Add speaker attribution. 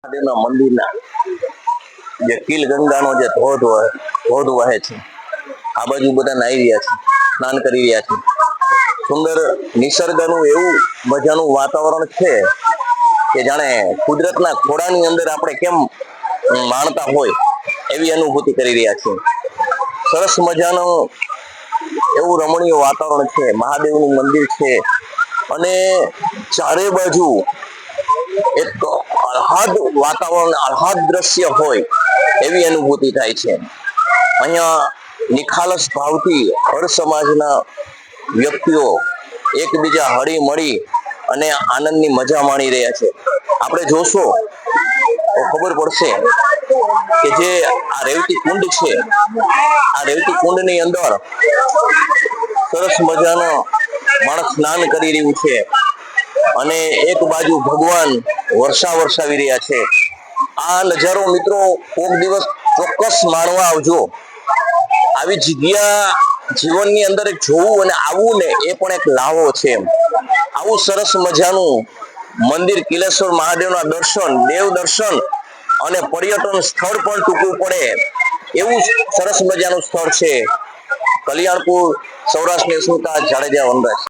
Speaker 1: મહાદેવના મંદિરના જે કિલ ગંગાનો જે ધોધ વહે છે, આ બાજુ બધા નાહી રહ્યા છે, સ્નાન કરી રહ્યા છે. સુંદર નિસર્ગનું એવું મજાનું વાતાવરણ છે કે જાણે કુદરતના ખોળાની અંદર આપણે કેમ માણતા હોય એવી અનુભૂતિ કરી રહ્યા છે. સરસ મજાનું એવું રમણીય વાતાવરણ છે, મહાદેવનું મંદિર છે અને ચારે બાજુ એક આહ્લાદ વાતાવરણ, આહ્લાદ દ્રશ્ય હોય એવી અનુભૂતિ થાય છે. અહીંયા નિખાલસ ભાવથી હર સમાજના વ્યક્તિઓ એકબીજા હળી મળી અને આનંદની મજા માણી રહ્યા છે. આપણે જોશો તો ખબર પડશે કે જે આ રેવતી કુંડ છે, આ રેવતી કુંડની અંદર સરસ મજાનો માણસ સ્નાન કરી રહ્યું છે અને એક બાજુ ભગવાન વર્ષા વરસાવી રહ્યા છે. આ નજારો મિત્રો કોક દિવસ ચોક્કસ માણવા આવજો. આવી જગ્યા જીવનની અંદર જોવું અને આવવું ને એ પણ એક લાવો છે. આવું સરસ મજાનું મંદિર, કિલેશ્વર મહાદેવના દર્શન, દેવ દર્શન અને પર્યટન સ્થળ પણ ટૂંકું પડે એવું સરસ મજાનું સ્થળ છે કલ્યાણપુર. સૌરાષ્ટ્રની સ્મિતા જાડેજા વનરાજ.